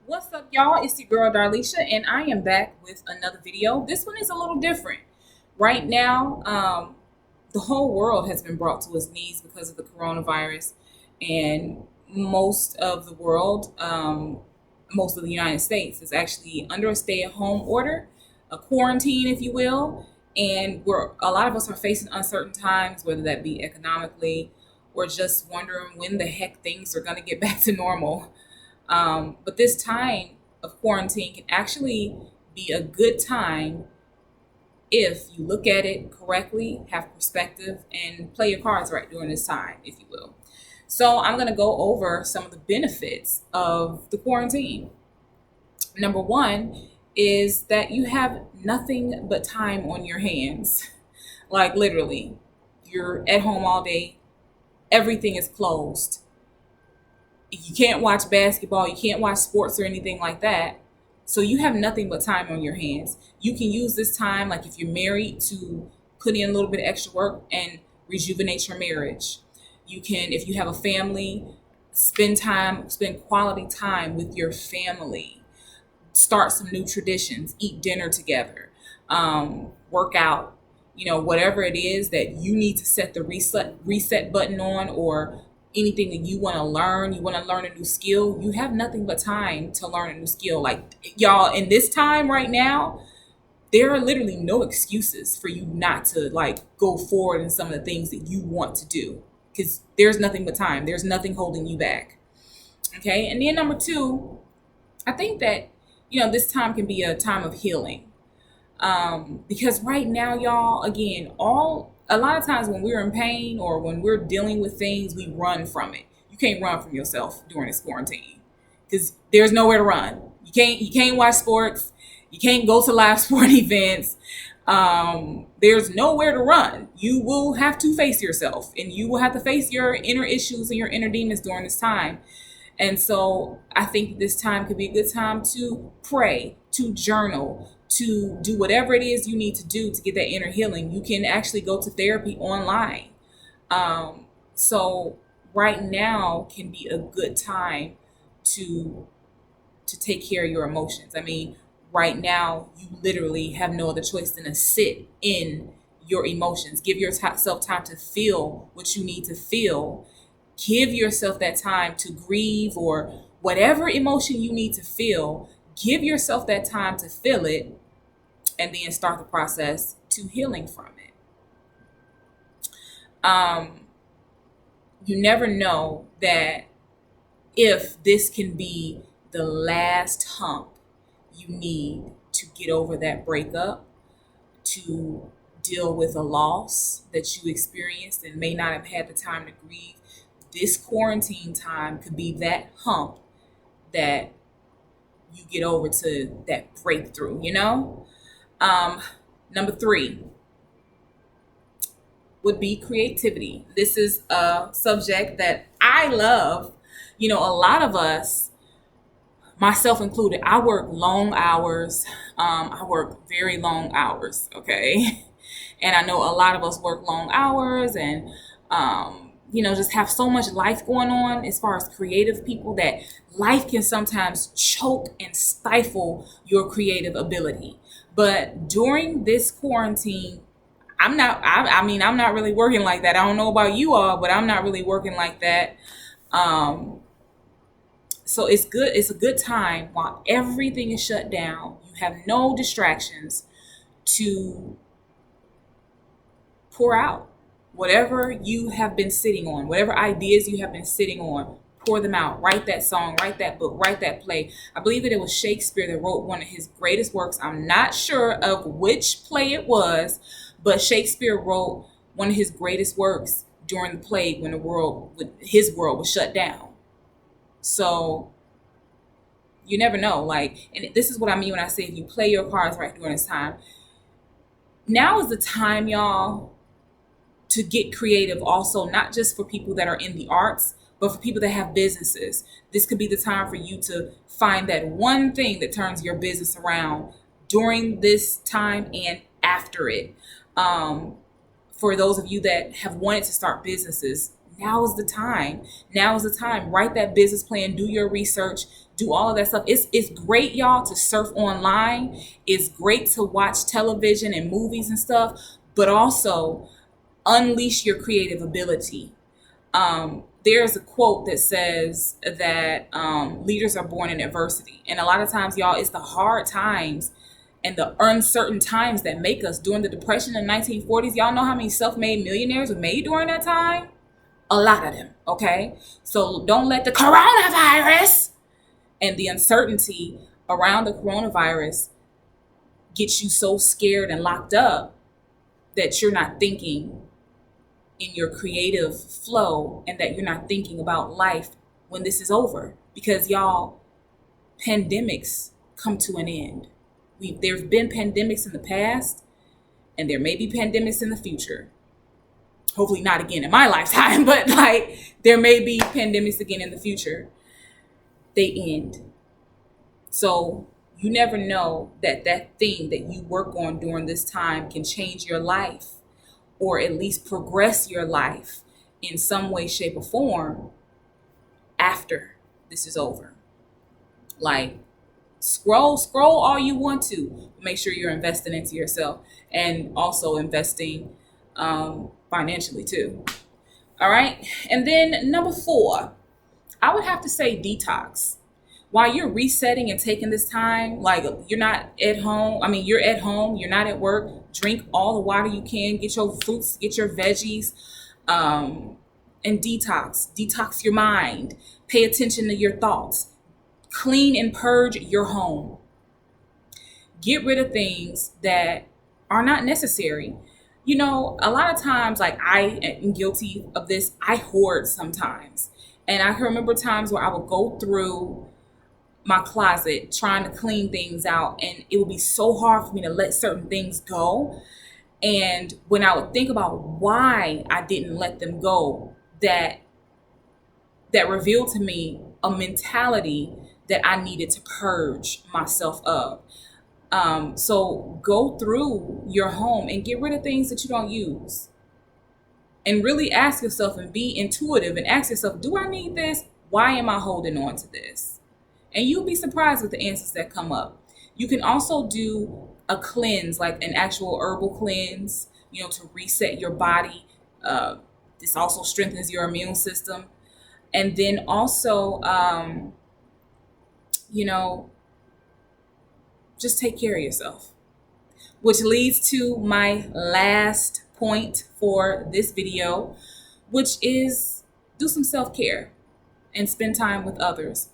What's up, y'all? It's your girl Darlisha, and I am back with another video. This one is a little different. Right now, the whole world has been brought to its knees because of the coronavirus, and most of the world, most of the United States, is actually under a stay-at-home order, a quarantine, if you will. And a lot of us are facing uncertain times, whether that be economically or just wondering when the heck things are going to get back to normal. But this time of quarantine can actually be a good time if you look at it correctly, have perspective, and play your cards right during this time, if you will. So, I'm going to go over some of the benefits of the quarantine. Number one is that you have nothing but time on your hands. Like, literally, you're at home all day, everything is closed. You can't watch basketball, you can't watch sports or anything like that. So you have nothing but time on your hands. You can use this time, like if you're married, to put in a little bit of extra work and rejuvenate your marriage. You can, if you have a family, spend quality time with your family. Start some new traditions, eat dinner together, work out, whatever it is that you need to set the reset button on, or anything that you want to learn a new skill. You have nothing but time to learn a new skill. Like, y'all, in this time right now, there are literally no excuses for you not to like go forward in some of the things that you want to do, because there's nothing but time. There's nothing holding you back. Okay. And then number two, I think that this time can be a time of healing, because right now, y'all, again, a lot of times when we're in pain or when we're dealing with things, we run from it. You can't run from yourself during this quarantine because there's nowhere to run. You can't watch sports. You can't go to live sporting events. There's nowhere to run. You will have to face yourself, and you will have to face your inner issues and your inner demons during this time. And so I think this time could be a good time to pray, to journal, to do whatever it is you need to do to get that inner healing. You can actually go to therapy online. So right now can be a good time to take care of your emotions. I mean, right now you literally have no other choice than to sit in your emotions. Give yourself time to feel what you need to feel. Give yourself that time to grieve, or whatever emotion you need to feel. Give yourself that time to feel it, and then start the process to healing from it. You never know that if this can be the last hump you need to get over that breakup, to deal with a loss that you experienced and may not have had the time to grieve. This quarantine time could be that hump that you get over to that breakthrough. Number three would be creativity. This is a subject that I love. A lot of us, myself included, I work long hours. I work very long hours, okay? And I know a lot of us work long hours, and just have so much life going on as far as creative people, that life can sometimes choke and stifle your creative ability. But during this quarantine, I'm not really working like that. I don't know about you all, but I'm not really working like that. So it's good. It's a good time while everything is shut down. You have no distractions to pour out whatever you have been sitting on, whatever ideas you have been sitting on. Pour them out. Write that song, write that book, write that play. I believe that it was Shakespeare that wrote one of his greatest works. I'm not sure of which play it was, but Shakespeare wrote one of his greatest works during the plague when his world was shut down. So you never know. Like, and this is what I mean when I say if you play your cards right during this time. Now is the time, y'all, to get creative also, not just for people that are in the arts, but for people that have businesses. This could be the time for you to find that one thing that turns your business around during this time and after it. For those of you that have wanted to start businesses, now is the time. Now is the time. Write that business plan, do your research, do all of that stuff. It's great, y'all, to surf online. It's great to watch television and movies and stuff, but also unleash your creative ability. There's a quote that says that leaders are born in adversity. And a lot of times, y'all, it's the hard times and the uncertain times that make us. During the Depression in the 1940s, y'all know how many self-made millionaires were made during that time? A lot of them, okay? So don't let the coronavirus and the uncertainty around the coronavirus get you so scared and locked up that you're not thinking in your creative flow, and that you're not thinking about life when this is over. Because y'all, pandemics come to an end. There's been pandemics in the past, and there may be pandemics in the future. Hopefully not again in my lifetime, but like there may be pandemics again in the future. They end. So you never know that thing that you work on during this time can change your life, or at least progress your life in some way, shape, or form after this is over. Like, scroll all you want to. Make sure you're investing into yourself, and also investing financially too. All right. And then number 4, I would have to say detox. While you're resetting and taking this time, like you're not at home. I mean, you're at home, you're not at work. Drink all the water you can, get your fruits, get your veggies, and detox your mind. Pay attention to your thoughts. Clean and purge your home. Get rid of things that are not necessary. You know, a lot of times, like I am guilty of this, I hoard sometimes. And I can remember times where I would go through my closet trying to clean things out, and it would be so hard for me to let certain things go. And when I would think about why I didn't let them go, that revealed to me a mentality that I needed to purge myself of. So go through your home and get rid of things that you don't use, and really ask yourself and be intuitive and ask yourself, do I need this? Why am I holding on to this? And you'll be surprised with the answers that come up. You can also do a cleanse, like an actual herbal cleanse, to reset your body. This also strengthens your immune system. And then also, just take care of yourself. Which leads to my last point for this video, which is do some self-care and spend time with others.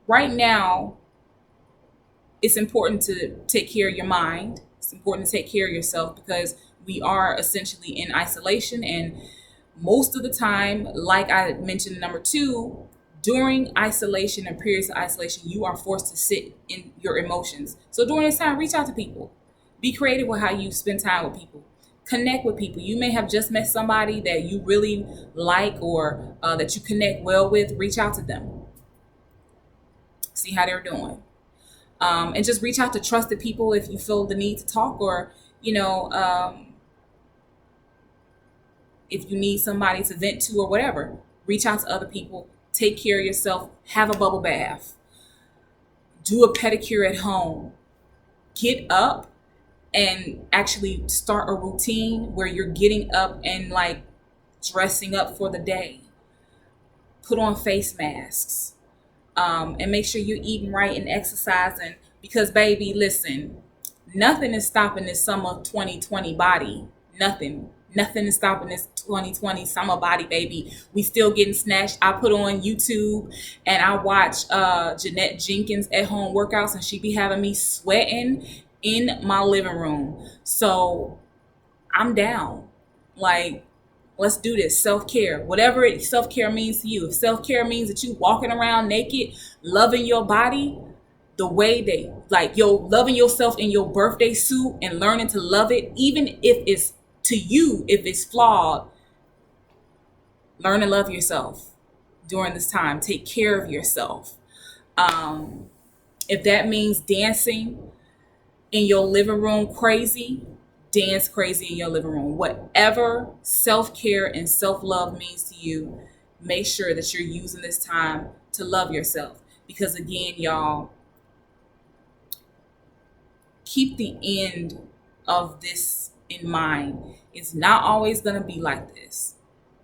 Right now, it's important to take care of your mind. It's important to take care of yourself, because we are essentially in isolation. And most of the time, like I mentioned in number 2, during isolation and periods of isolation, you are forced to sit in your emotions. So during this time, reach out to people. Be creative with how you spend time with people. Connect with people. You may have just met somebody that you really like, or that you connect well with. Reach out to them. See how they're doing. And just reach out to trusted people if you feel the need to talk, or, if you need somebody to vent to or whatever, reach out to other people. Take care of yourself. Have a bubble bath. Do a pedicure at home. Get up and actually start a routine where you're getting up and like dressing up for the day. Put on face masks. And make sure you're eating right and exercising, because baby, listen, nothing is stopping this summer 2020 body. Nothing is stopping this 2020 summer body, baby. We still getting snatched. I put on YouTube and I watch Jeanette Jenkins at home workouts, and she be having me sweating in my living room. So I'm down. Like, let's do this. Self-care, whatever self-care means to you. If self-care means that you walking around naked, loving your body the way they, like, you're loving yourself in your birthday suit and learning to love it, even if it's to you, if it's flawed, learn to love yourself during this time. Take care of yourself. If that means dancing in your living room crazy, dance crazy in your living room. Whatever self-care and self-love means to you, make sure that you're using this time to love yourself. Because again, y'all, keep the end of this in mind. It's not always going to be like this.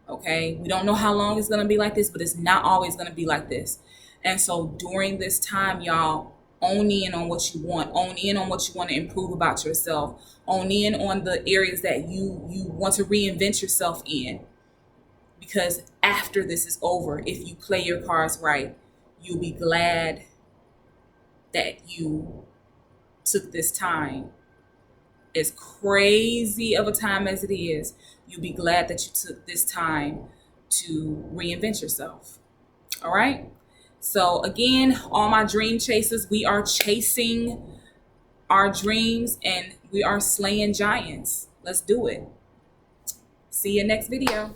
Okay? We don't know how long it's going to be like this, but it's not always going to be like this. And so during this time, y'all, own in on what you want. Own in on what you want to improve about yourself. Own in on the areas that you want to reinvent yourself in. Because after this is over, if you play your cards right, you'll be glad that you took this time. As crazy of a time as it is, you'll be glad that you took this time to reinvent yourself. All right? So again, all my dream chasers, we are chasing our dreams and we are slaying giants. Let's do it. See you next video.